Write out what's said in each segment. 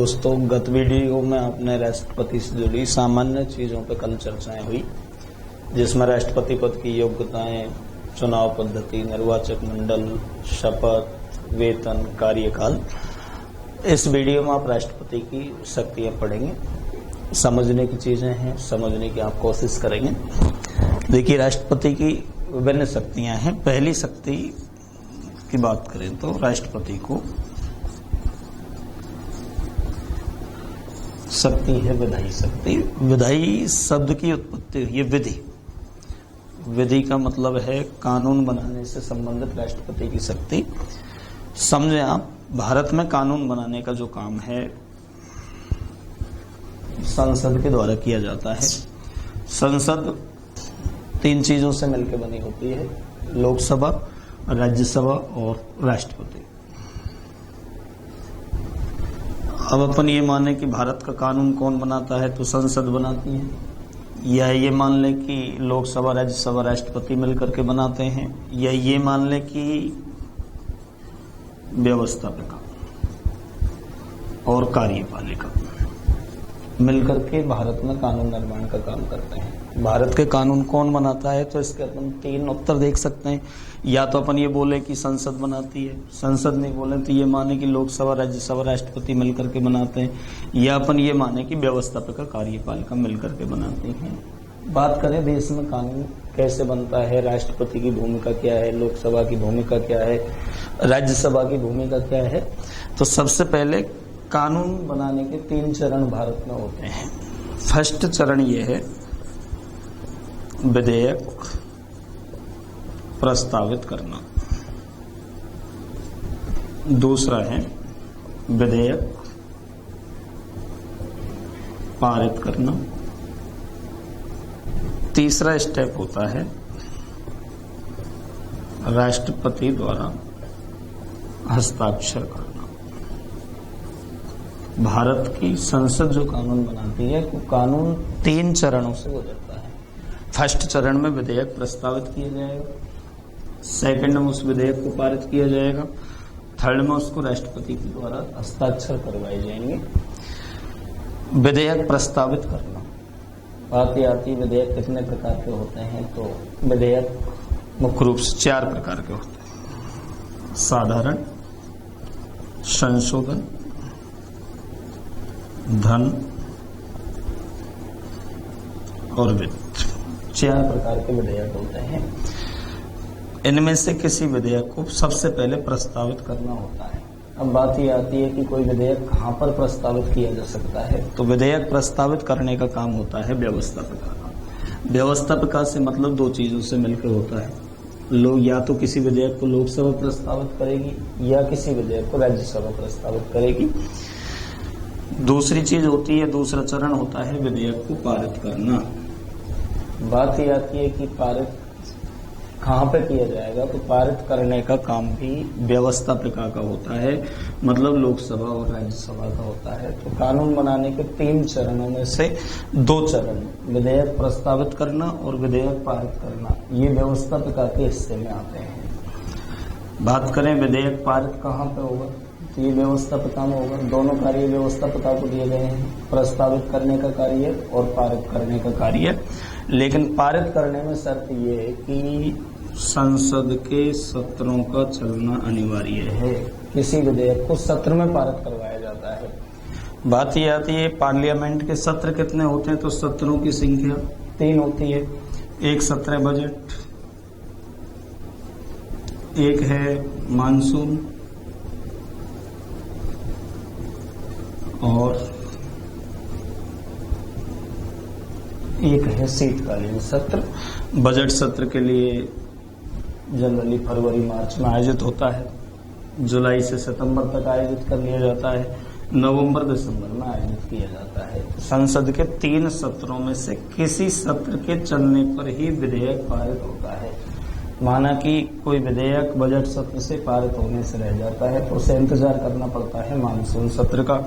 दोस्तों, गत वीडियो में आपने राष्ट्रपति से जुड़ी सामान्य चीज़ों पर कल चर्चाएं हुई, जिसमें राष्ट्रपति पद की योग्यताएं, चुनाव पद्धति, निर्वाचक मंडल, शपथ, वेतन, कार्यकाल। इस वीडियो में आप राष्ट्रपति की शक्तियां पढ़ेंगे। समझने की चीज़ें हैं, समझने की आप कोशिश करेंगे। देखिए, राष्ट्रपति की विभिन्न शक्तियां हैं। पहली शक्ति की बात करें तो राष्ट्रपति को शक्ति है विधायी शक्ति। विधायी शब्द की उत्पत्ति हुई है विधि। विधि का मतलब है कानून बनाने से संबंधित राष्ट्रपति की शक्ति। समझे आप, भारत में कानून बनाने का जो काम है संसद के द्वारा किया जाता है। संसद तीन चीजों से मिलकर बनी होती है: लोकसभा, राज्यसभा और राष्ट्रपति। अब अपन ये माने कि भारत का कानून कौन बनाता है, तो संसद बनाती है, या ये मान ले कि लोकसभा, राज्यसभा, राष्ट्रपति मिलकर के बनाते हैं, या ये मान ले कि व्यवस्थापिका और कार्यपालिका मिलकर के भारत में कानून निर्माण का काम करते हैं। भारत के कानून कौन बनाता है, तो इसके अपन तीन उत्तर देख सकते हैं। या तो अपन ये बोले कि संसद बनाती है, संसद नहीं बोले तो ये माने कि लोकसभा, राज्यसभा, राष्ट्रपति मिलकर के बनाते हैं, या अपन ये माने कि व्यवस्थापिका, कार्यपालिका मिलकर के बनाते हैं। बात करें देश में कानून कैसे बनता है, राष्ट्रपति की भूमिका क्या है, लोकसभा की भूमिका क्या है, राज्यसभा की भूमिका क्या है, तो सबसे पहले कानून बनाने के तीन चरण भारत में होते हैं। फर्स्ट चरण ये है विधेयक प्रस्तावित करना। दूसरा है विधेयक पारित करना। तीसरा स्टेप होता है राष्ट्रपति द्वारा हस्ताक्षर करना। भारत की संसद जो कानून बनाती है, वो कानून तीन चरणों से गुजरता है। फर्स्ट चरण में विधेयक प्रस्तावित किया जाएगा, सेकंड में उस विधेयक को पारित किया जाएगा, थर्ड में उसको राष्ट्रपति के द्वारा हस्ताक्षर करवाए जाएंगे। विधेयक प्रस्तावित करना, बात ये आती है विधेयक कितने प्रकार के होते हैं, तो विधेयक मुख्य रूप से चार प्रकार के होते हैं: साधारण, संशोधन, धन और वित्त। चार प्रकार के विधेयक होते हैं। इनमें से किसी विधेयक को सबसे पहले प्रस्तावित करना होता है। अब बात ये आती है कि कोई विधेयक कहाँ पर प्रस्तावित किया जा सकता है, तो विधेयक प्रस्तावित करने का काम होता है व्यवस्थापिका का। व्यवस्थापिका से मतलब दो चीजों से मिलकर होता है। लोग या तो किसी विधेयक को लोकसभा प्रस्तावित करेगी, या किसी विधेयक को राज्यसभा प्रस्तावित करेगी। दूसरी चीज होती है, दूसरा चरण होता है विधेयक को पारित करना। बात ये आती है कि पारित कहाँ पे किया जाएगा, तो पारित करने का काम भी व्यवस्थापिका का होता है, मतलब लोकसभा और राज्यसभा का होता है। तो कानून बनाने के तीन चरणों में से दो चरण, विधेयक प्रस्तावित करना और विधेयक पारित करना, ये व्यवस्थापिका के हिस्से में आते हैं। बात करें विधेयक पारित कहाँ पे होगा, तो ये व्यवस्थापिका में होगा। दोनों कार्य व्यवस्थापिका को दिए गए हैं, प्रस्तावित करने का कार्य और पारित करने का कार्य। लेकिन पारित करने में शर्त ये है कि संसद के सत्रों का चलना अनिवार्य है। किसी विधेयक को सत्र में पारित करवाया जाता है। बात ये आती है पार्लियामेंट के सत्र कितने होते हैं, तो सत्रों की संख्या 3 होती है। एक सत्र है बजट, एक है मानसून और एक है शीतकालीन सत्र। बजट सत्र के लिए जनवरी, फरवरी, मार्च में आयोजित होता है। जुलाई से सितंबर तक आयोजित कर लिया जाता है। नवंबर, दिसंबर में आयोजित किया जाता है। संसद के 3 सत्रों में से किसी सत्र के चलने पर ही विधेयक पारित होता है। माना कि कोई विधेयक बजट सत्र से पारित होने से रह जाता है, तो उसे इंतजार करना पड़ता है मानसून सत्र का।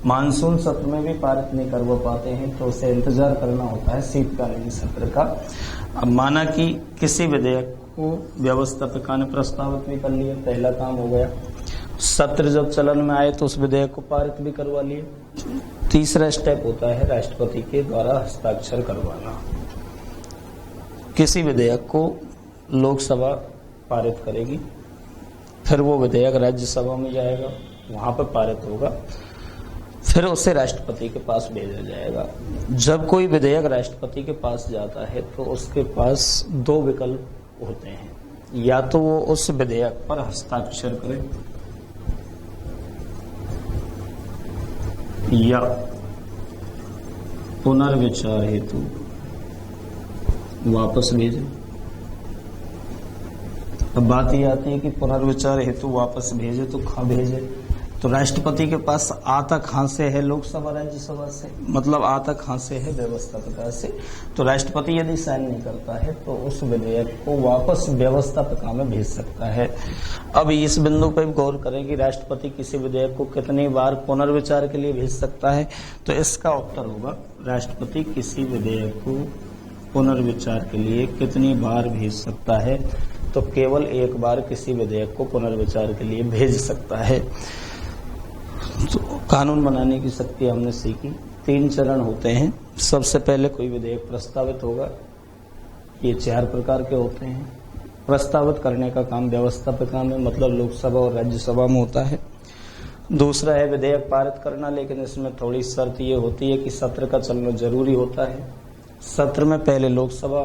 मानसून सत्र में भी पारित नहीं करवा पाते हैं, तो उसे इंतजार करना होता है शीतकालीन सत्र का। अब माना कि किसी विधेयक को व्यवस्थापिका ने प्रस्तावित भी कर लिया, पहला काम हो गया। सत्र जब चलन में आए तो उस विधेयक को पारित भी करवा लिए। तीसरा स्टेप होता है राष्ट्रपति के द्वारा हस्ताक्षर करवाना। किसी विधेयक को लोकसभा पारित करेगी, फिर वो विधेयक राज्यसभा में जाएगा, वहां पर पारित होगा, फिर उसे राष्ट्रपति के पास भेजा जाएगा। जब कोई विधेयक राष्ट्रपति के पास जाता है तो उसके पास दो विकल्प होते हैं, या तो वो उस विधेयक पर हस्ताक्षर करे या पुनर्विचार हेतु वापस भेजे। अब बात ये आती है कि पुनर्विचार हेतु वापस भेजे तो कहाँ भेजे? तो राष्ट्रपति के पास आता कहाँ से है? लोकसभा राज्यसभा से, मतलब आता कहाँ से है? व्यवस्थापिका से। तो राष्ट्रपति यदि साइन नहीं करता है तो उस विधेयक को वापस व्यवस्थापिका में भेज सकता है। अब इस बिंदु पर गौर करें कि राष्ट्रपति किसी विधेयक को कितनी बार पुनर्विचार के लिए भेज सकता है। तो इसका उत्तर होगा राष्ट्रपति किसी विधेयक को पुनर्विचार के लिए कितनी बार भेज सकता है? तो केवल एक बार किसी विधेयक को पुनर्विचार के लिए भेज सकता है। तो कानून बनाने की शक्ति हमने सीखी। 3 चरण होते हैं। सबसे पहले कोई विधेयक प्रस्तावित होगा, ये 4 प्रकार के होते हैं। प्रस्तावित करने का काम व्यवस्थापिका में, मतलब लोकसभा और राज्यसभा में होता है। दूसरा है विधेयक पारित करना, लेकिन इसमें थोड़ी शर्त ये होती है कि सत्र का चलना जरूरी होता है। सत्र में पहले लोकसभा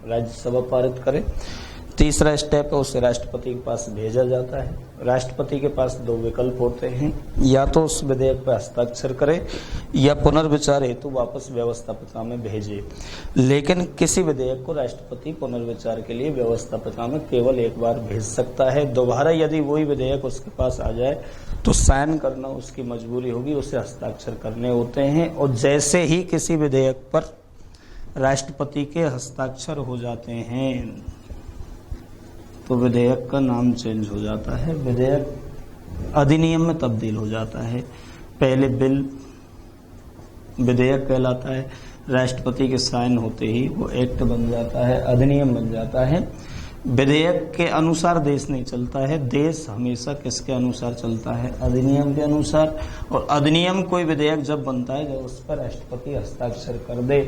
राज्यसभा पारित करे। तीसरा स्टेप है उसे राष्ट्रपति के पास भेजा जाता है। राष्ट्रपति के पास 2 विकल्प होते हैं, या तो उस विधेयक पर हस्ताक्षर करे या पुनर्विचार हेतु वापस व्यवस्थापिका में भेजे। लेकिन किसी विधेयक को राष्ट्रपति पुनर्विचार के लिए व्यवस्थापिका में केवल एक बार भेज सकता है। दोबारा यदि वही विधेयक उसके पास आ जाए तो साइन करना उसकी मजबूरी होगी, उसे हस्ताक्षर करने होते हैं। और जैसे ही किसी विधेयक पर राष्ट्रपति के हस्ताक्षर हो जाते हैं तो विधेयक का नाम चेंज हो जाता है, विधेयक अधिनियम में तब्दील हो जाता है। पहले बिल विधेयक कहलाता है, राष्ट्रपति के साइन होते ही वो एक्ट बन जाता है, अधिनियम बन जाता है। विधेयक के अनुसार देश नहीं चलता है, देश हमेशा किसके अनुसार चलता है? अधिनियम के अनुसार। और अधिनियम कोई विधेयक जब बनता है जब उस पर राष्ट्रपति हस्ताक्षर कर दे,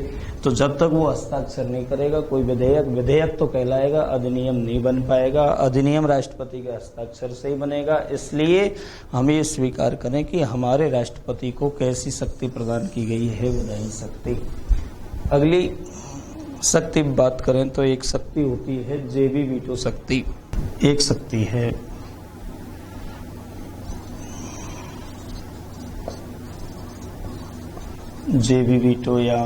तो जब तक वो हस्ताक्षर नहीं करेगा कोई विधेयक तो कहलाएगा, अधिनियम नहीं बन पाएगा। अधिनियम राष्ट्रपति के हस्ताक्षर से ही बनेगा। इसलिए हम ये स्वीकार करें कि हमारे राष्ट्रपति को कैसी शक्ति प्रदान की गई है? विधायी शक्ति। अगली शक्ति बात करें तो एक शक्ति होती है जेबी वीटो शक्ति। एक शक्ति है जेबी वीटो या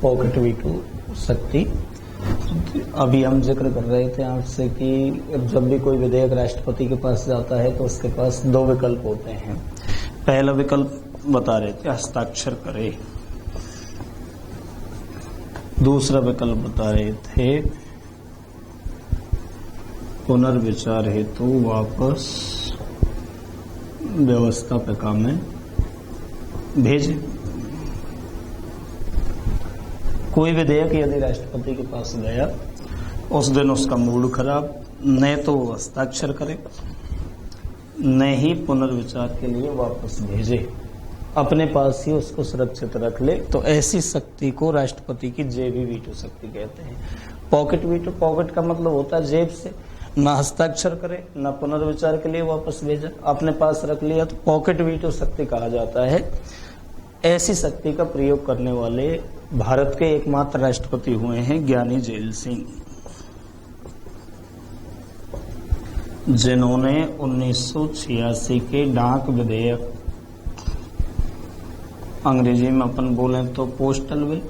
पॉकेट वीटो शक्ति। अभी हम जिक्र कर रहे थे आपसे कि जब भी कोई विधेयक राष्ट्रपति के पास जाता है तो उसके पास 2 विकल्प होते हैं। पहला विकल्प बता रहे थे हस्ताक्षर करे, दूसरा विकल्प बता रहे थे पुनर्विचार हेतु वापस व्यवस्थापिका में भेजे। कोई विधेयक यदि राष्ट्रपति के पास गया, उस दिन उसका मूड खराब, न तो वो हस्ताक्षर करे न ही पुनर्विचार के लिए वापस भेजे, अपने पास ही उसको सुरक्षित रख ले, तो ऐसी शक्ति को राष्ट्रपति की जेबी वीटो शक्ति कहते हैं। पॉकेट वीटो, पॉकेट का मतलब होता है जेब से, ना हस्ताक्षर करे ना पुनर्विचार के लिए वापस भेजा, अपने पास रख लिया, तो पॉकेट वीटो शक्ति कहा जाता है। ऐसी शक्ति का प्रयोग करने वाले भारत के एकमात्र राष्ट्रपति हुए हैं ज्ञानी जेल सिंह, जिन्होंने 1986 के डाक विधेयक, अंग्रेजी में अपन बोलें तो पोस्टल बिल,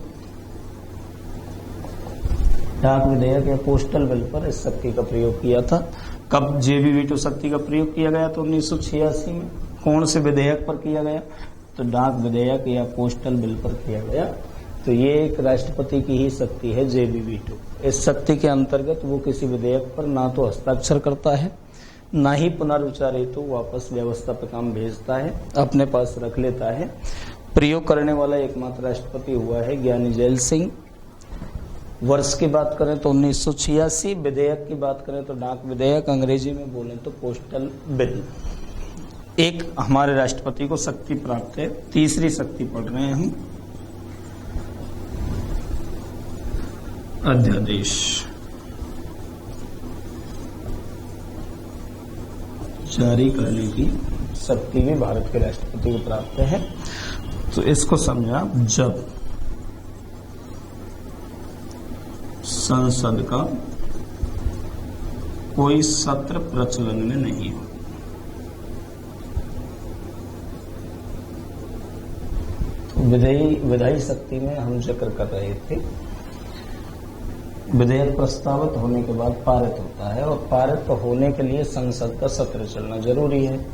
डाक विधेयक या पोस्टल बिल पर इस शक्ति का प्रयोग किया था। कब जेबी वीटो शक्ति का प्रयोग किया गया? तो 1986 में। कौन से विधेयक पर किया गया? तो डाक विधेयक या पोस्टल बिल पर किया गया। तो ये एक राष्ट्रपति की ही शक्ति है जेबी वीटो। इस शक्ति के अंतर्गत वो किसी विधेयक पर ना तो हस्ताक्षर करता है, ना ही पुनर्विचार हेतु वापस व्यवस्थापिका में भेजता है, अपने पास रख लेता है। प्रयोग करने वाला एकमात्र राष्ट्रपति हुआ है ज्ञानी जेल सिंह। वर्ष की बात करें तो 1986, विधेयक की बात करें तो डाक विधेयक, अंग्रेजी में बोलें तो पोस्टल बिल। एक हमारे राष्ट्रपति को शक्ति प्राप्त है। तीसरी शक्ति पढ़ रहे हैं हम, अध्यादेश जारी करने की शक्ति भी भारत के राष्ट्रपति को प्राप्त है। तो इसको समझा, जब संसद का कोई सत्र प्रचलन में नहीं हो, तो विधायी शक्ति में हम जिक्र कर रहे थे। विधेयक प्रस्तावित होने के बाद पारित होता है, और पारित होने के लिए संसद का सत्र चलना जरूरी है।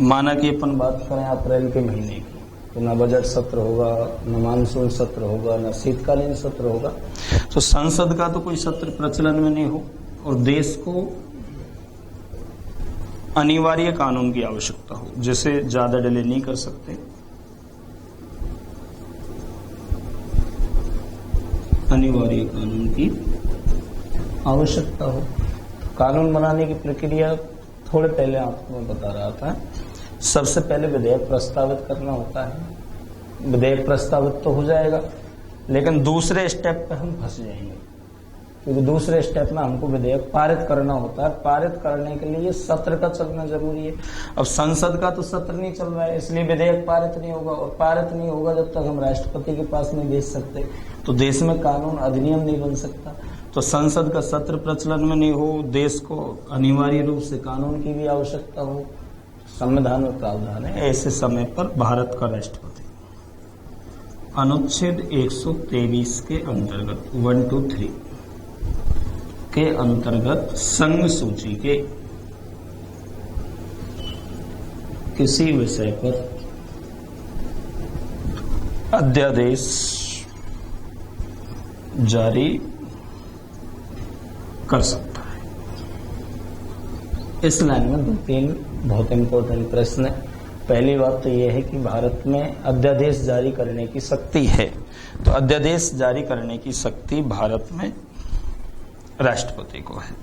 माना कि अपन बात करें अप्रैल के महीने की, तो न बजट सत्र होगा, न मानसून सत्र होगा, न शीतकालीन सत्र होगा। तो संसद का तो कोई सत्र प्रचलन में नहीं हो, और देश को अनिवार्य कानून की आवश्यकता हो, जिसे ज्यादा डिले नहीं कर सकते, अनिवार्य कानून की आवश्यकता हो। कानून बनाने की प्रक्रिया थोड़े पहले आपको मैं बता रहा था। सबसे पहले विधेयक प्रस्तावित करना होता है। विधेयक प्रस्तावित तो हो जाएगा, लेकिन दूसरे स्टेप पे हम फंस जाएंगे, क्योंकि दूसरे स्टेप में हमको विधेयक पारित करना होता है। पारित करने के लिए सत्र का चलना जरूरी है। अब संसद का तो सत्र नहीं चल रहा है, इसलिए विधेयक पारित नहीं होगा, और पारित नहीं होगा जब तक हम राष्ट्रपति के पास नहीं भेज सकते, तो देश में कानून अधिनियम नहीं बन सकता। तो संसद का सत्र प्रचलन में नहीं हो, देश को अनिवार्य रूप से कानून की भी आवश्यकता हो, संविधान में प्रावधान है। ऐसे समय पर भारत का राष्ट्रपति अनुच्छेद 123 के अंतर्गत 123 के अंतर्गत संघ सूची के किसी विषय पर अध्यादेश जारी कर सकता है। इस लाइन में 2-3 बहुत इंपॉर्टेंट प्रश्न है। पहली बात तो यह है कि भारत में अध्यादेश जारी करने की शक्ति है। तो अध्यादेश जारी करने की शक्ति भारत में राष्ट्रपति को है।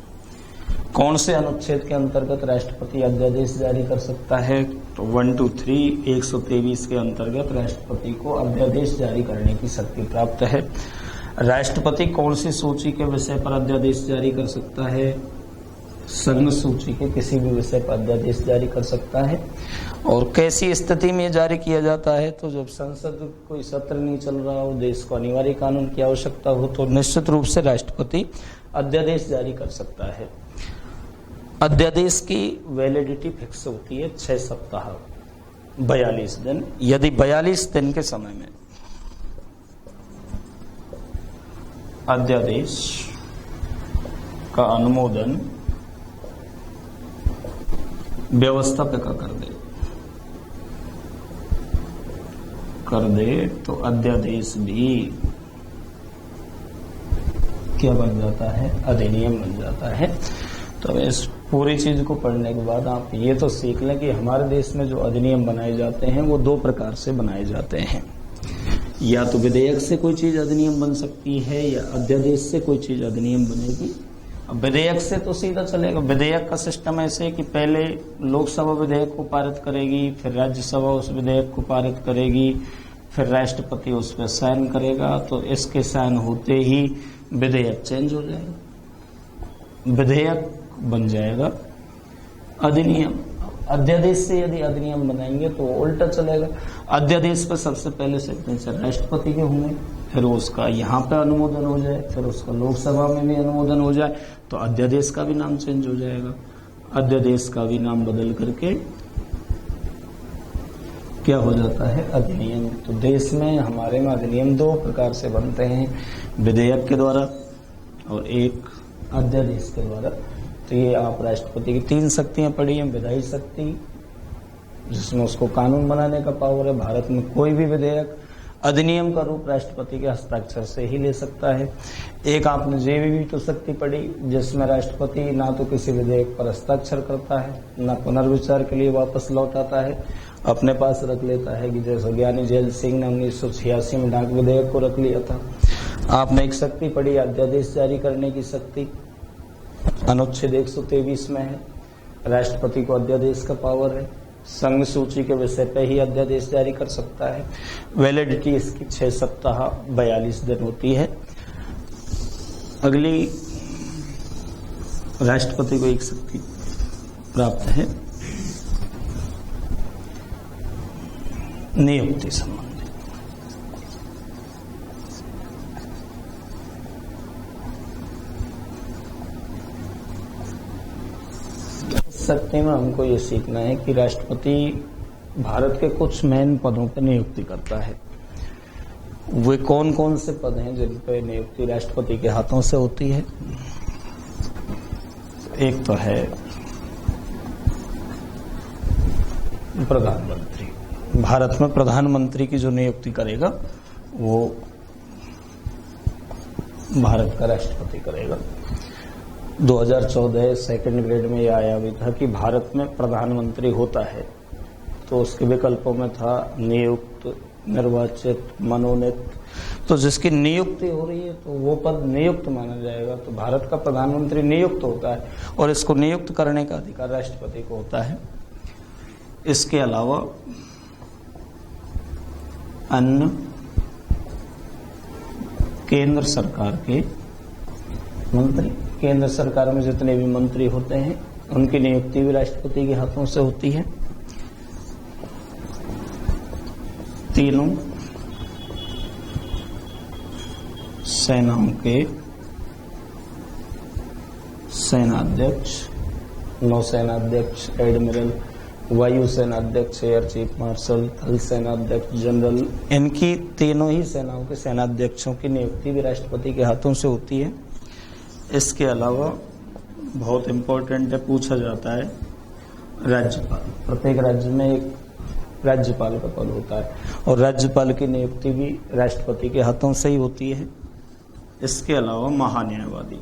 कौन से अनुच्छेद के अंतर्गत राष्ट्रपति अध्यादेश जारी कर सकता है? तो 123 के अंतर्गत राष्ट्रपति को अध्यादेश जारी करने की शक्ति प्राप्त है। राष्ट्रपति कौन सी सूची के विषय पर अध्यादेश जारी कर सकता है? संघ सूची के किसी भी विषय पर अध्यादेश जारी कर सकता है। और कैसी स्थिति में जारी किया जाता है? तो जब संसद कोई सत्र नहीं चल रहा हो, देश को अनिवार्य कानून की आवश्यकता हो, तो निश्चित रूप से राष्ट्रपति अध्यादेश जारी कर सकता है। अध्यादेश की वैलिडिटी फिक्स होती है 6 सप्ताह 42 दिन। यदि 42 दिन के समय में अध्यादेश का अनुमोदन व्यवस्थापिका कर दे तो अध्यादेश भी क्या बन जाता है? अधिनियम बन जाता है। तो इस पूरी चीज को पढ़ने के बाद आप ये तो सीख लें कि हमारे देश में जो अधिनियम बनाए जाते हैं वो 2 प्रकार से बनाए जाते हैं। या तो विधेयक से कोई चीज अधिनियम बन सकती है, या अध्यादेश से कोई चीज अधिनियम बनेगी। अब विधेयक से तो सीधा चलेगा। विधेयक का सिस्टम ऐसे है कि पहले लोकसभा विधेयक को पारित करेगी, फिर राज्यसभा उस विधेयक को पारित करेगी, फिर राष्ट्रपति उस पर साइन करेगा। तो इसके साइन होते ही विधेयक चेंज हो जाएगा, विधेयक बन जाएगा अधिनियम। अध्यादेश से यदि अधिनियम बनाएंगे तो उल्टा चलेगा। अध्यादेश पर सबसे पहले सिग्नेचर राष्ट्रपति के होंगे, फिर उसका यहाँ पे अनुमोदन हो जाए, फिर उसका लोकसभा में भी अनुमोदन हो जाए, तो अध्यादेश का भी नाम चेंज हो जाएगा। अध्यादेश का भी नाम बदल करके क्या हो जाता है? अधिनियम। तो देश में हमारे में अधिनियम 2 प्रकार से बनते हैं, विधेयक के द्वारा और एक अध्यादेश के द्वारा। तो ये आप राष्ट्रपति की 3 शक्तियां पढ़ी हैं। विधायी शक्ति, जिसमें उसको कानून बनाने का पावर है। भारत में कोई भी विधेयक अधिनियम का रूप राष्ट्रपति के हस्ताक्षर से ही ले सकता है। एक आपने जेबी तो शक्ति पढ़ी, जिसमें राष्ट्रपति ना तो किसी विधेयक पर हस्ताक्षर करता है, ना पुनर्विचार के लिए वापस लौटाता है, अपने पास रख लेता है। कि जैसे ज्ञानी जैल सिंह ने 1986 में डाक विधेयक को रख लिया था। आपने एक शक्ति पढ़ी, अध्यादेश जारी करने की शक्ति, अनुच्छेद 123 में है। राष्ट्रपति को अध्यादेश का पावर है, संघ सूची के विषय पे ही अध्यादेश जारी कर सकता है। वैलिडिटी इसकी 6 सप्ताह 42 दिन होती है। अगली, राष्ट्रपति को एक शक्ति प्राप्त है नियुक्ति संबंधी। शक्ति में हमको ये सीखना है कि राष्ट्रपति भारत के कुछ मेन पदों पर नियुक्ति करता है। वे कौन कौन से पद हैं जिन पर नियुक्ति राष्ट्रपति के हाथों से होती है? एक तो है प्रधानमंत्री। भारत में प्रधानमंत्री की जो नियुक्ति करेगा वो भारत का राष्ट्रपति करेगा। 2014 सेकंड ग्रेड में यह आया भी था कि भारत में प्रधानमंत्री होता है तो उसके विकल्पों में था नियुक्त, निर्वाचित, मनोनीत। तो जिसकी नियुक्ति हो रही है तो वो पद नियुक्त माना जाएगा। तो भारत का प्रधानमंत्री नियुक्त होता है और इसको नियुक्त करने का अधिकार राष्ट्रपति को होता है। इसके अलावा अन्य केंद्र सरकार के मंत्री, केंद्र सरकार में जितने भी मंत्री होते हैं उनकी नियुक्ति भी राष्ट्रपति के हाथों से होती है। तीनों सेनाओं के सेनाध्यक्ष, नौसेनाध्यक्ष, एडमिरल, वायुसेनाध्यक्ष, एयर चीफ मार्शल, थल सेनाध्यक्ष, जनरल, इनकी तीनों ही सेनाओं के सेनाध्यक्षों की नियुक्ति भी राष्ट्रपति के हाथों से होती है। इसके अलावा बहुत इंपॉर्टेंट है, पूछा जाता है राज्यपाल। प्रत्येक राज्य में एक राज्यपाल का पद होता है और राज्यपाल की नियुक्ति भी राष्ट्रपति के हाथों से ही होती है। इसके अलावा महान्यायवादी,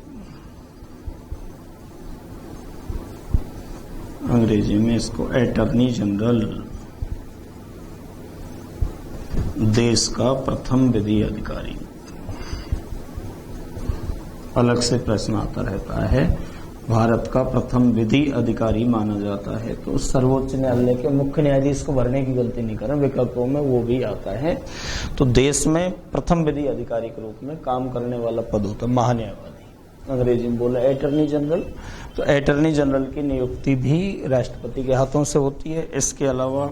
अंग्रेजी में इसको अटॉर्नी जनरल, देश का प्रथम विधि अधिकारी। अलग से प्रश्न आता रहता है, भारत का प्रथम विधि अधिकारी माना जाता है तो सर्वोच्च न्यायालय के मुख्य न्यायाधीश को भरने की गलती नहीं करें, विकल्पों में वो भी आता है। तो देश में प्रथम विधि अधिकारी के रूप में काम करने वाला पद होता है महान्यायवादी, अंग्रेजी में बोला अटॉर्नी जनरल। तो अटॉर्नी जनरल की नियुक्ति भी राष्ट्रपति के हाथों से होती है। इसके अलावा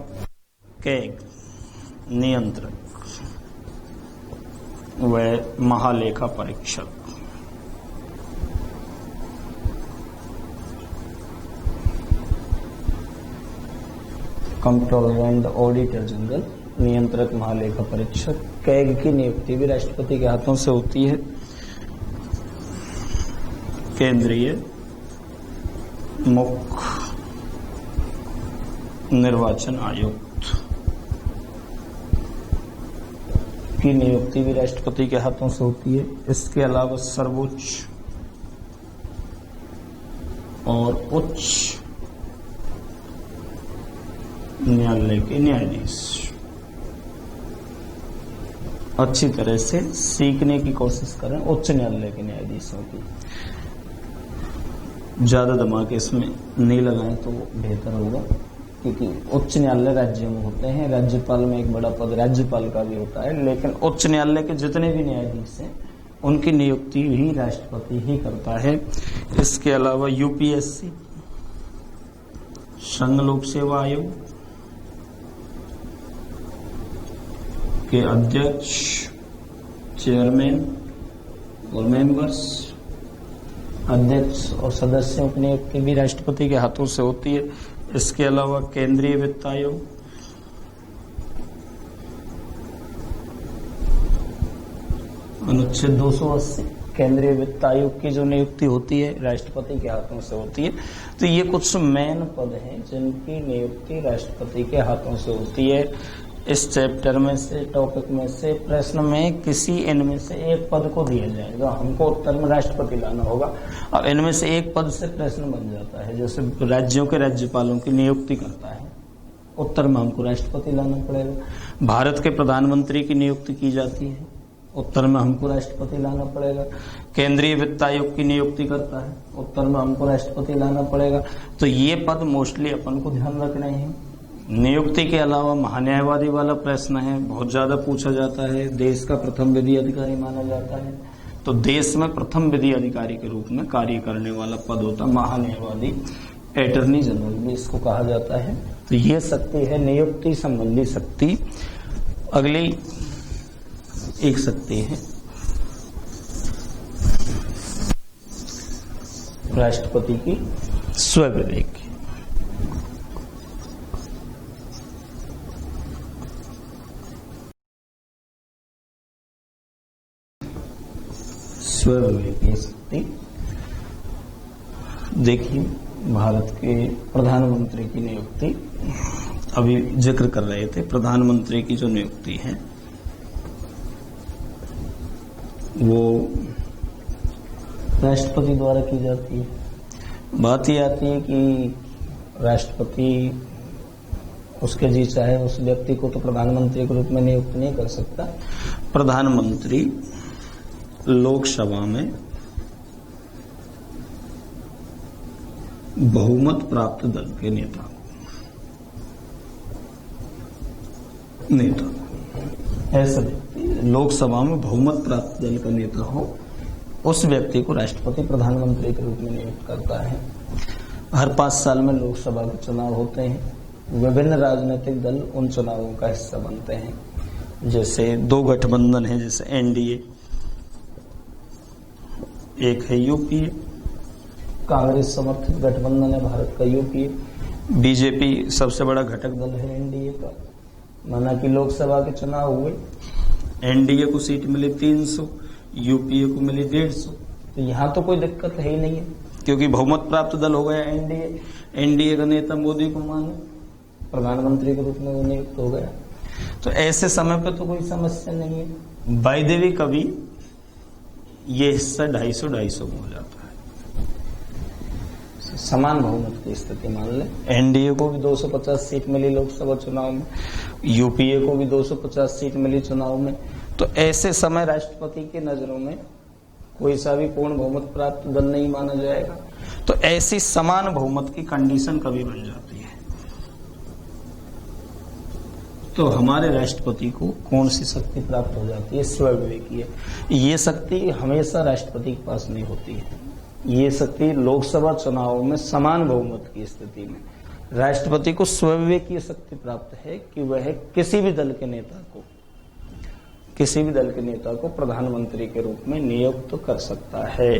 कैग नियंत्रक व महालेखा परीक्षक, कंट्रोलर एंड ऑडिटर जनरल, नियंत्रक, महालेखा परीक्षक, कैग की नियुक्ति भी राष्ट्रपति के हाथों से होती है। केंद्रीय मुख्य निर्वाचन आयुक्त की नियुक्ति भी राष्ट्रपति के हाथों से होती है। इसके अलावा सर्वोच्च और उच्च न्यायालय के न्यायाधीश। अच्छी तरह से सीखने की कोशिश करें उच्च न्यायालय के न्यायाधीशों की, ज्यादा दिमाग इसमें नहीं लगाएं तो बेहतर होगा, क्योंकि उच्च न्यायालय राज्यों में होते हैं। राज्यपाल में एक बड़ा पद राज्यपाल का भी होता है, लेकिन उच्च न्यायालय के जितने भी न्यायाधीश हैं उनकी नियुक्ति भी राष्ट्रपति ही करता है। इसके अलावा यूपीएससी, संघ लोक सेवा आयोग के अध्यक्ष, चेयरमैन और मेंबर्स, अध्यक्ष और सदस्यों की नियुक्ति भी राष्ट्रपति के हाथों से होती है। इसके अलावा केंद्रीय वित्त आयोग, अनुच्छेद 280, केंद्रीय वित्त आयोग की जो नियुक्ति होती है राष्ट्रपति के हाथों से होती है। तो ये कुछ मेन पद हैं जिनकी नियुक्ति राष्ट्रपति के हाथों से होती है। इस चैप्टर में से, टॉपिक में से प्रश्न में किसी इनमें से एक पद को दिया जाएगा, हमको उत्तर में राष्ट्रपति लाना होगा। अब इनमें से एक पद से प्रश्न बन जाता है, जैसे राज्यों के राज्यपालों की नियुक्ति करता है, उत्तर में हमको राष्ट्रपति लाना पड़ेगा। भारत के प्रधानमंत्री की नियुक्ति की जाती है, उत्तर में हमको राष्ट्रपति लाना पड़ेगा। केंद्रीय वित्त आयोग की नियुक्ति करता है, उत्तर में हमको राष्ट्रपति लाना पड़ेगा। तो ये पद मोस्टली अपन को ध्यान रखने हैं। नियुक्ति के अलावा महान्यायवादी वाला प्रश्न है, बहुत ज्यादा पूछा जाता है। देश का प्रथम विधि अधिकारी माना जाता है, तो देश में प्रथम विधि अधिकारी के रूप में कार्य करने वाला पद होता महान्यायवादी, अटॉर्नी जनरल भी इसको कहा जाता है। तो ये शक्ति है नियुक्ति संबंधी शक्ति। अगली एक शक्ति है राष्ट्रपति की स्वविवेक। स्वविवेक की शक्ति। देखिए, भारत के प्रधानमंत्री की नियुक्ति अभी जिक्र कर रहे थे। प्रधानमंत्री की जो नियुक्ति है वो राष्ट्रपति द्वारा की जाती है। बात यह आती है कि राष्ट्रपति उसके जी चाहे उस व्यक्ति को तो प्रधानमंत्री के रूप में नियुक्त नहीं कर सकता। प्रधानमंत्री लोकसभा में बहुमत प्राप्त दल के नेता ऐसा व्यक्ति लोकसभा में बहुमत प्राप्त दल का नेता हो, उस व्यक्ति को राष्ट्रपति प्रधानमंत्री के रूप में नियुक्त करता है। हर 5 साल में लोकसभा के चुनाव होते हैं। विभिन्न राजनीतिक दल उन चुनावों का हिस्सा बनते हैं। जैसे 2 गठबंधन है, जैसे एनडीए, एक है यूपीए, कांग्रेस समर्थित गठबंधन है भारत का यूपीए। बीजेपी सबसे बड़ा घटक दल है एनडीए का। माना कि लोकसभा के चुनाव हुए, एनडीए को सीट मिली 300, यूपीए को मिली 150। तो यहाँ तो कोई दिक्कत है ही नहीं है, क्योंकि बहुमत प्राप्त दल हो गया एनडीए। एनडीए का नेता मोदी को माने प्रधानमंत्री के रूप में वो नियुक्त हो गया। तो ऐसे समय पे तो कोई समस्या नहीं है। बाय द वे कभी ये हिस्सा 250-250 में हो जाता है। समान बहुमत की स्थिति मान ले, एनडीए को भी 250 सीट मिली लोकसभा चुनाव में, यूपीए को भी 250 सीट मिली चुनाव में। तो ऐसे समय राष्ट्रपति की नजरों में कोई सा भी पूर्ण बहुमत प्राप्त दल नहीं माना जाएगा। तो ऐसी समान बहुमत की कंडीशन कभी बन जाती है। तो हमारे राष्ट्रपति को कौन सी शक्ति प्राप्त हो जाती है? स्वविवेकी है। ये शक्ति हमेशा राष्ट्रपति के पास नहीं होती है। ये शक्ति लोकसभा चुनाव में समान बहुमत की स्थिति में राष्ट्रपति को स्वविवेकी शक्ति प्राप्त है कि वह किसी भी दल के नेता को प्रधानमंत्री के रूप में नियुक्त कर सकता है।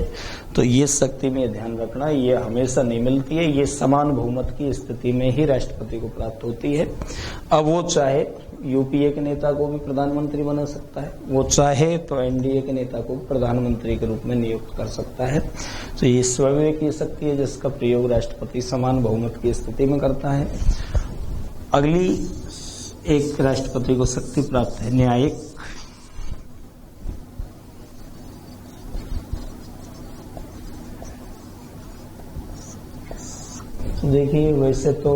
तो ये शक्ति में ध्यान रखना, ये हमेशा नहीं मिलती है। ये समान बहुमत की स्थिति में ही राष्ट्रपति को प्राप्त होती है। अब वो चाहे यूपीए के नेता को भी प्रधानमंत्री बना सकता है, वो चाहे तो एनडीए के नेता को प्रधानमंत्री के रूप में नियुक्त कर सकता है। तो ये स्वविवेक की शक्ति है जिसका प्रयोग राष्ट्रपति समान बहुमत की स्थिति में करता है। अगली एक राष्ट्रपति को शक्ति प्राप्त है न्यायिक। देखिए, वैसे तो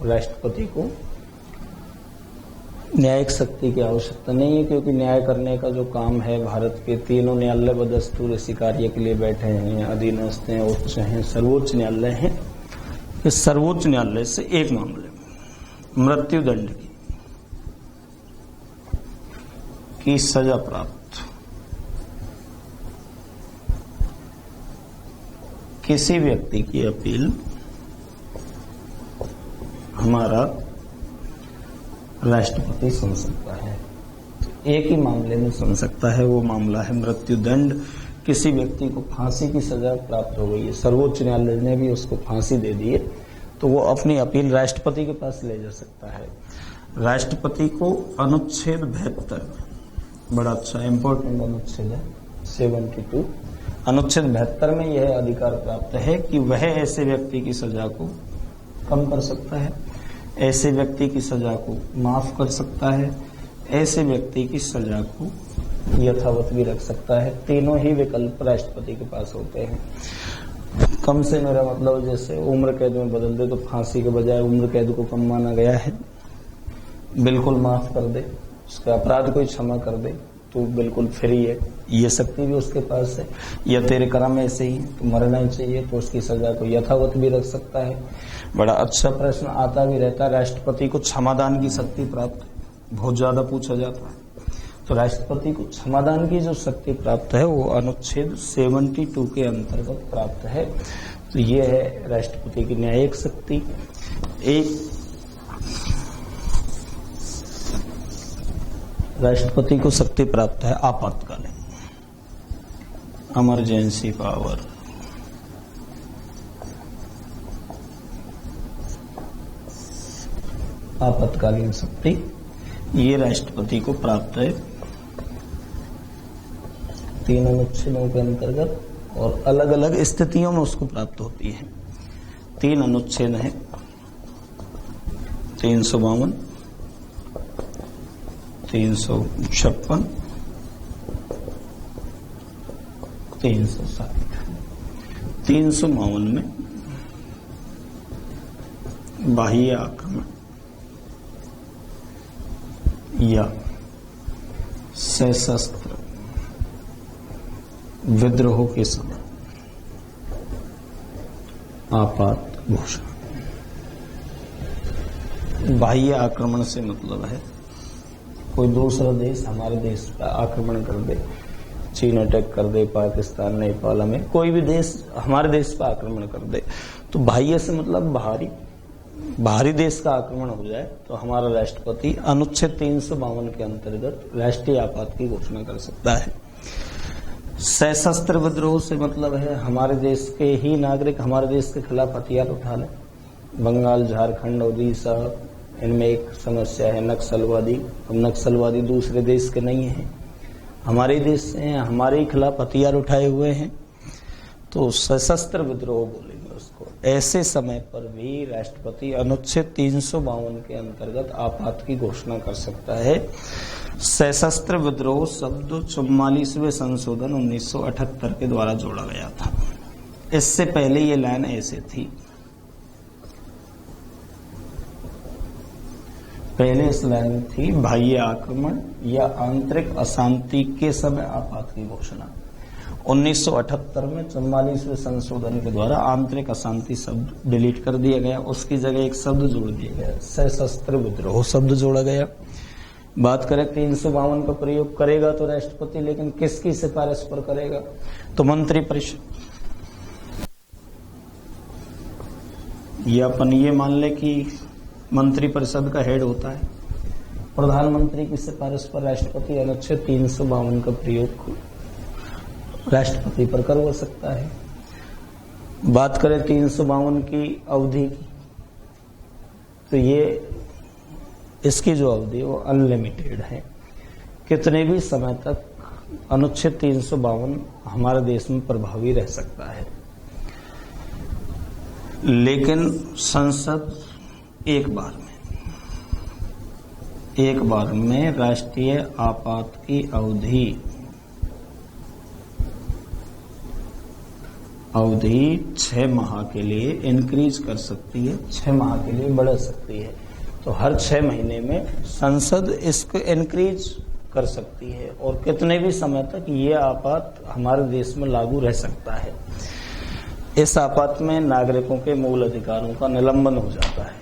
राष्ट्रपति को न्यायिक शक्ति की आवश्यकता नहीं है, क्योंकि न्याय करने का जो काम है, भारत के तीनों न्यायालय बदस्तूर इसी कार्य के लिए बैठे हैं। अधीनस्थ हैं, उच्च हैं, सर्वोच्च न्यायालय हैं। इस सर्वोच्च न्यायालय से एक मामले में मृत्युदंड की सजा प्राप्त किसी व्यक्ति की अपील हमारा राष्ट्रपति सुन सकता है। एक ही मामले में सुन सकता है, वो मामला है मृत्युदंड। किसी व्यक्ति को फांसी की सजा प्राप्त हो गई है, सर्वोच्च न्यायालय ने भी उसको फांसी दे दी है, तो वो अपनी अपील राष्ट्रपति के पास ले जा सकता है। राष्ट्रपति को अनुच्छेद 72, बड़ा अच्छा इंपॉर्टेंट अनुच्छेद है 72, अनुच्छेद 72 में यह अधिकार प्राप्त है कि वह ऐसे व्यक्ति की सजा को कम कर सकता है, ऐसे व्यक्ति की सजा को माफ कर सकता है, ऐसे व्यक्ति की सजा को यथावत भी रख सकता है। तीनों ही विकल्प राष्ट्रपति के पास होते हैं। कम से मेरा मतलब जैसे उम्र कैद में बदल दे तो फांसी के बजाय उम्र कैद को कम माना गया है, बिल्कुल माफ कर दे, उसके अपराध को क्षमा कर दे, तू बिल्कुल फ्री है, ये शक्ति भी उसके पास है। या तेरे कर्म ऐसे ही तो मरना ही चाहिए, तो उसकी सजा को यथावत भी रख सकता है। बड़ा अच्छा प्रश्न आता भी रहता है, राष्ट्रपति को क्षमादान की शक्ति प्राप्त है, बहुत ज्यादा पूछा जाता है। तो राष्ट्रपति को क्षमादान की जो शक्ति प्राप्त है वो अनुच्छेद 72 के अंतर्गत प्राप्त है। तो ये है राष्ट्रपति की न्यायिक शक्ति। एक राष्ट्रपति को शक्ति प्राप्त है आपातकालीन, इमरजेंसी पावर। आपातकालीन शक्ति ये राष्ट्रपति को प्राप्त है 3 अनुच्छेदों के अंतर्गत, और अलग अलग स्थितियों में उसको प्राप्त होती है। 3 अनुच्छेद है, 352, 356, 360। 352 में बाह्य आक्रमण या सशस्त्र विद्रोह के समय आपात घोषणा। बाह्य आक्रमण से मतलब है कोई दूसरा देश हमारे देश पर आक्रमण कर दे, चीन अटैक कर दे, पाकिस्तान, नेपाल में कोई भी देश हमारे देश पर आक्रमण कर दे, तो बाह्य से मतलब बाहरी देश का आक्रमण हो जाए तो हमारा राष्ट्रपति अनुच्छेद 352 के अंतर्गत राष्ट्रीय आपात की घोषणा कर सकता है। सशस्त्र विद्रोह से मतलब है हमारे देश के ही नागरिक हमारे देश के खिलाफ हथियार उठा लें। बंगाल, झारखंड, ओडिशा, इनमें एक समस्या है नक्सलवादी। अब नक्सलवादी दूसरे देश के नहीं हैं, हमारे देश से हैं, हमारे ही खिलाफ हथियार उठाए हुए हैं, तो सशस्त्र विद्रोह बोलेंगे उसको। ऐसे समय पर भी राष्ट्रपति अनुच्छेद 352 के अंतर्गत आपात की घोषणा कर सकता है। सशस्त्र विद्रोह शब्द 44वें संशोधन 1978 के द्वारा जोड़ा गया था। इससे पहले ये लाइन ऐसे थी, पहले इस लाइन थी बाह्य आक्रमण या आंतरिक अशांति के समय आपात की घोषणा। 1978 में 44वें संशोधन के द्वारा आंतरिक अशांति शब्द डिलीट कर दिया गया, उसकी जगह एक शब्द जोड़ दिया गया, सशस्त्र विद्रोह शब्द जोड़ा गया। बात करें 352 का प्रयोग करेगा तो राष्ट्रपति, लेकिन किसकी सिफारिश पर करेगा? तो मंत्रिपरिषद। या अपन ये मान ले कि मंत्रिपरिषद का हेड होता है, प्रधानमंत्री की सिफारिश पर राष्ट्रपति अनुच्छेद 352 का प्रयोग राष्ट्रपति पर करवा सकता है। बात करें 352 की अवधि की, तो ये इसकी जो अवधि वो अनलिमिटेड है, कितने भी समय तक अनुच्छेद 352 हमारे देश में प्रभावी रह सकता है। लेकिन संसद एक बार में राष्ट्रीय आपात की अवधि 6 माह के लिए इंक्रीज कर सकती है, 6 माह के लिए बढ़ा सकती है। तो हर 6 महीने में संसद इसको इंक्रीज कर सकती है, और कितने भी समय तक ये आपात हमारे देश में लागू रह सकता है। इस आपात में नागरिकों के मूल अधिकारों का निलंबन हो जाता है।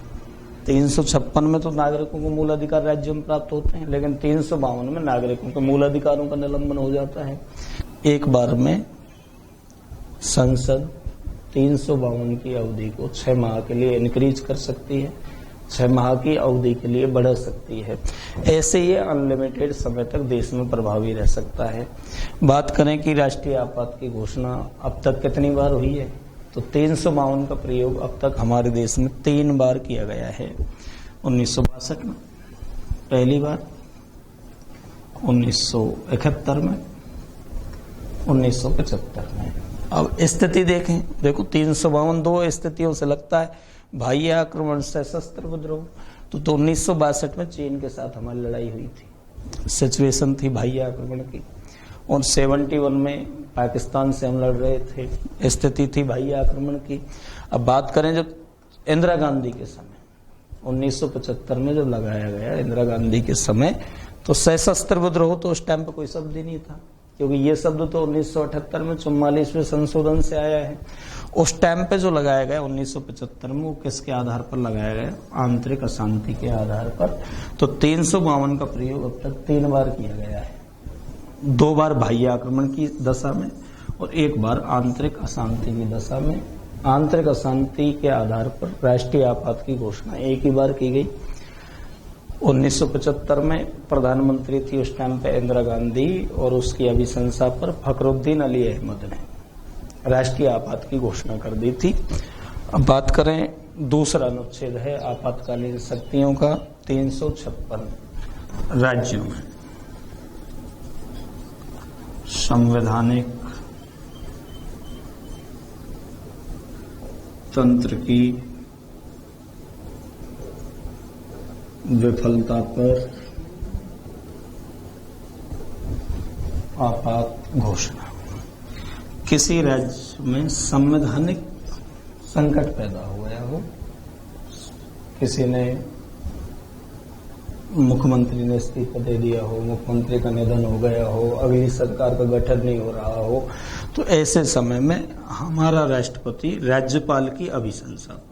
356 में तो नागरिकों को मूल अधिकार राज्यों में प्राप्त होते हैं, लेकिन 352 में नागरिकों के मूल अधिकारों का निलंबन हो जाता है। एक बार में संसद 352 की अवधि को 6 माह के लिए इंक्रीज कर सकती है, 6 माह की अवधि के लिए बढ़ा सकती है। ऐसे ये अनलिमिटेड समय तक देश में प्रभावी रह सकता है। बात करें कि राष्ट्रीय आपात की घोषणा अब तक कितनी बार हुई है, तो 352 का प्रयोग अब तक हमारे देश में 3 बार किया गया है। 1962 में पहली बार, 1971 में, 1975 में। अब स्थिति देखें, देखो 352 2 स्थितियों से लगता है, बाह्य आक्रमण, सशस्त्र विद्रोह। तो 1962 में चीन के साथ हमारी लड़ाई हुई थी, सिचुएशन थी बाह्य आक्रमण की। और 71 में पाकिस्तान से हम लड़ रहे थे, स्थिति थी बाह्य आक्रमण की। अब बात करें जब इंदिरा गांधी के समय 1975 में जब लगाया गया इंदिरा गांधी के समय, तो सशस्त्र विद्रोह तो उस टाइम पे कोई शब्द ही नहीं था, क्योंकि ये शब्द तो 1978 में 44वें संशोधन से आया है। उस टाइम पे जो लगाया गया 1975 में, वो किसके आधार पर लगाया गया? आंतरिक अशांति के आधार पर। तो 352 का प्रयोग अब तक 3 बार किया गया है, 2 बार बाह्य आक्रमण की दशा में और 1 बार आंतरिक अशांति की दशा में। आंतरिक अशांति के आधार पर राष्ट्रीय आपात की घोषणा एक ही बार की गई। 1975 में प्रधानमंत्री थी उस टाइम पे इंदिरा गांधी, और उसकी अभिशंसा पर फखरुद्दीन अली अहमद ने राष्ट्रीय आपात की घोषणा कर दी थी। अब बात करें, दूसरा अनुच्छेद है आपातकालीन शक्तियों का। 356 राज्यों में संवैधानिक तंत्र की विफलता पर आपात घोषणा। किसी राज्य में संवैधानिक संकट पैदा हुआ हो, किसी ने, मुख्यमंत्री ने इस्तीफा दे दिया हो, मुख्यमंत्री का निधन हो गया हो, अगली सरकार का गठन नहीं हो रहा हो, तो ऐसे समय में हमारा राष्ट्रपति राज्यपाल की अभिशंसा पर,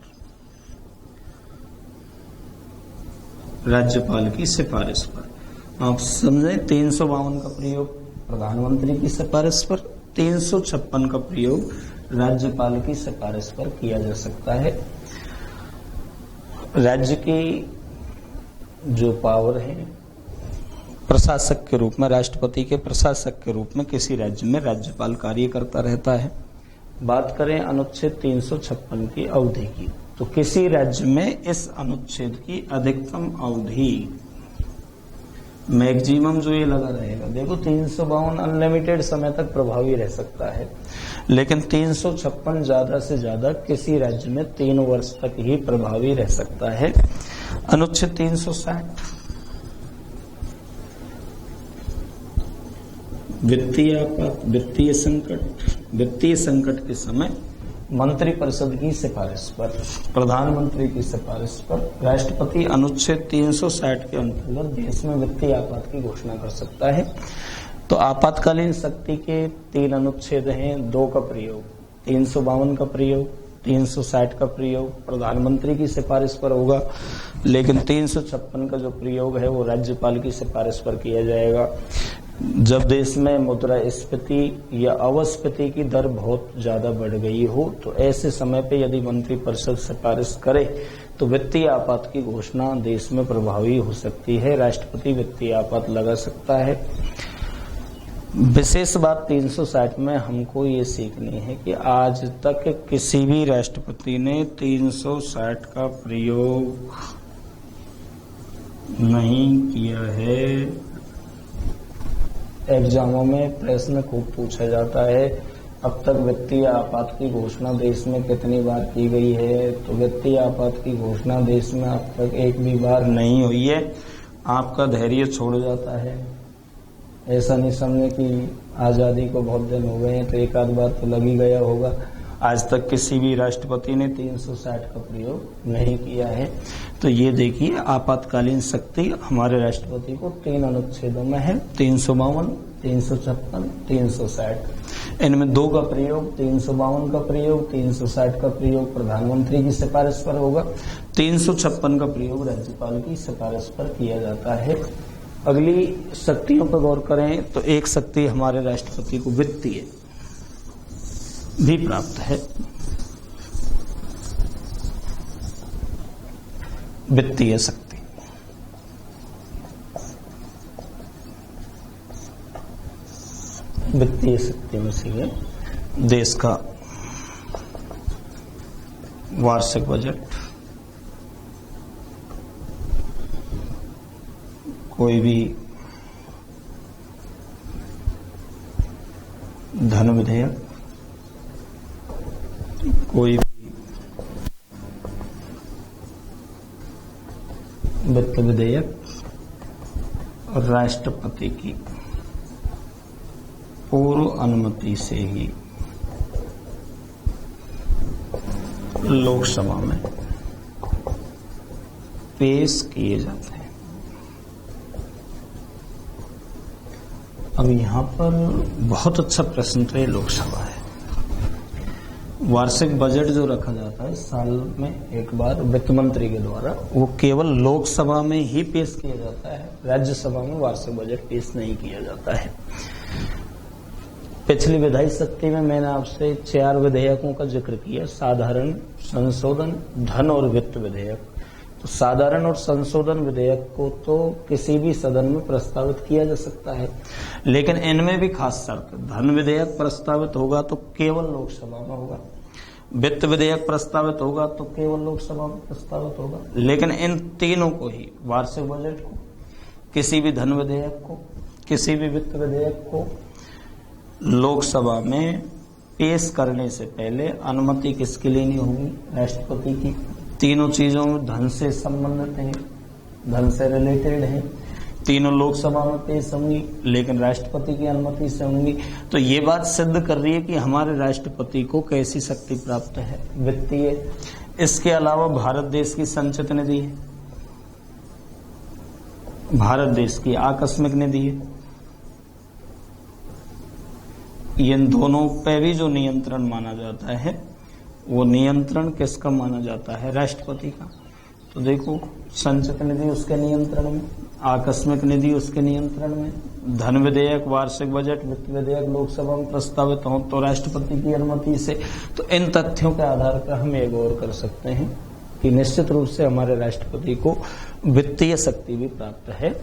राज्यपाल की सिफारिश पर, आप समझें, 352 का प्रयोग प्रधानमंत्री की सिफारिश पर, 356 का प्रयोग राज्यपाल की सिफारिश पर किया जा सकता है। राज्य की जो पावर है प्रशासक के रूप में, राष्ट्रपति के प्रशासक के रूप में किसी राज्य में राज्यपाल कार्य करता रहता है। बात करें अनुच्छेद 356 की अवधि की, तो किसी राज्य में इस अनुच्छेद की अधिकतम अवधि, मैक्सिमम जो ये लगा रहेगा, देखो 352 अनलिमिटेड समय तक प्रभावी रह सकता है, लेकिन 356 ज्यादा से ज्यादा किसी राज्य में 3 वर्ष तक ही प्रभावी रह सकता है। अनुच्छेद 360 वित्तीय आपात, वित्तीय संकट के समय मंत्रिपरिषद की सिफारिश पर, प्रधानमंत्री की सिफारिश पर राष्ट्रपति अनुच्छेद 360 के अंतर्गत देश में वित्तीय आपात की घोषणा कर सकता है। तो आपातकालीन शक्ति के 3 अनुच्छेद हैं, 2 का प्रयोग 352 का प्रयोग, 360 का प्रयोग प्रधानमंत्री की सिफारिश पर होगा, लेकिन 356 का जो प्रयोग है वो राज्यपाल की सिफारिश पर किया जाएगा। जब देश में मुद्रास्फीति या अवस्फीति की दर बहुत ज्यादा बढ़ गई हो, तो ऐसे समय पे यदि मंत्रिपरिषद सिफारिश करे तो वित्तीय आपात की घोषणा देश में प्रभावी हो सकती है, राष्ट्रपति वित्तीय आपात लगा सकता है। विशेष बात 360 में हमको ये सीखनी है कि आज तक किसी भी राष्ट्रपति ने 360 का प्रयोग नहीं किया है। एग्जामों में प्रश्न खूब पूछा जाता है, अब तक वित्तीय आपात की घोषणा देश में कितनी बार की गई है, तो वित्तीय आपात की घोषणा देश में अब तक एक भी बार नहीं हुई है। आपका धैर्य छोड़ जाता है, ऐसा नहीं समझे कि आजादी को बहुत दिन हो गए हैं तो एक आध बार तो लग ही गया होगा। आज तक किसी भी राष्ट्रपति ने 360 का प्रयोग नहीं किया है। तो ये देखिए, आपातकालीन शक्ति हमारे राष्ट्रपति को 3 अनुच्छेदों में है, 352, 356, 360। इनमें 2 का प्रयोग 352 का प्रयोग, 360 का प्रयोग प्रधानमंत्री की सिफारिश पर होगा, 356 का प्रयोग राज्यपाल की सिफारिश पर किया जाता है। अगली शक्तियों पर गौर करें तो एक शक्ति हमारे राष्ट्रपति को वित्तीय भी प्राप्त है। वित्तीय शक्ति, वित्तीय शक्ति में से है देश का वार्षिक बजट, कोई भी धन विधेयक, कोई भी वित्त विधेयक और राष्ट्रपति की पूर्व अनुमति से ही लोकसभा में पेश किए जाते हैं। अब यहाँ पर बहुत अच्छा प्रश्न तो ये लोकसभा है। वार्षिक बजट जो रखा जाता है साल में एक बार वित्त मंत्री के द्वारा, वो केवल लोकसभा में ही पेश किया जाता है, राज्यसभा में वार्षिक बजट पेश नहीं किया जाता है। पिछली विधायी सत्र में मैंने आपसे 4 विधेयकों का जिक्र किया, साधारण, संशोधन, धन और वित्त विधेयक। तो साधारण और संशोधन विधेयक को तो किसी भी सदन में प्रस्तावित किया जा सकता है, लेकिन इनमें भी खास शर्त, धन विधेयक प्रस्तावित होगा तो केवल लोकसभा में होगा, वित्त विधेयक प्रस्तावित होगा तो केवल लोकसभा में प्रस्तावित होगा। लेकिन इन तीनों को ही, वार्षिक बजट को, किसी भी धन विधेयक को, किसी भी वित्त विधेयक को लोकसभा में पेश करने से पहले अनुमति किसकी लेनी होगी? राष्ट्रपति की। तीनों चीजों में धन से संबंधित है, धन से रिलेटेड है, तीनों लोकसभा में पेश होंगी लेकिन राष्ट्रपति की अनुमति से होंगी। तो ये बात सिद्ध कर रही है कि हमारे राष्ट्रपति को कैसी शक्ति प्राप्त है? वित्तीय। इसके अलावा भारत देश की संचित निधि है, भारत देश की आकस्मिक निधि है। इन दोनों पे भी जो नियंत्रण माना जाता है, वो नियंत्रण किसका माना जाता है? राष्ट्रपति का। तो देखो, संचित निधि उसके नियंत्रण में, आकस्मिक निधि उसके नियंत्रण में, धन विधेयक, वार्षिक बजट, वित्त विधेयक लोकसभा में प्रस्तावित हो तो राष्ट्रपति की अनुमति से। तो इन तथ्यों के आधार पर हम ये गौर कर सकते हैं कि निश्चित रूप से हमारे राष्ट्रपति को वित्तीय शक्ति भी प्राप्त है।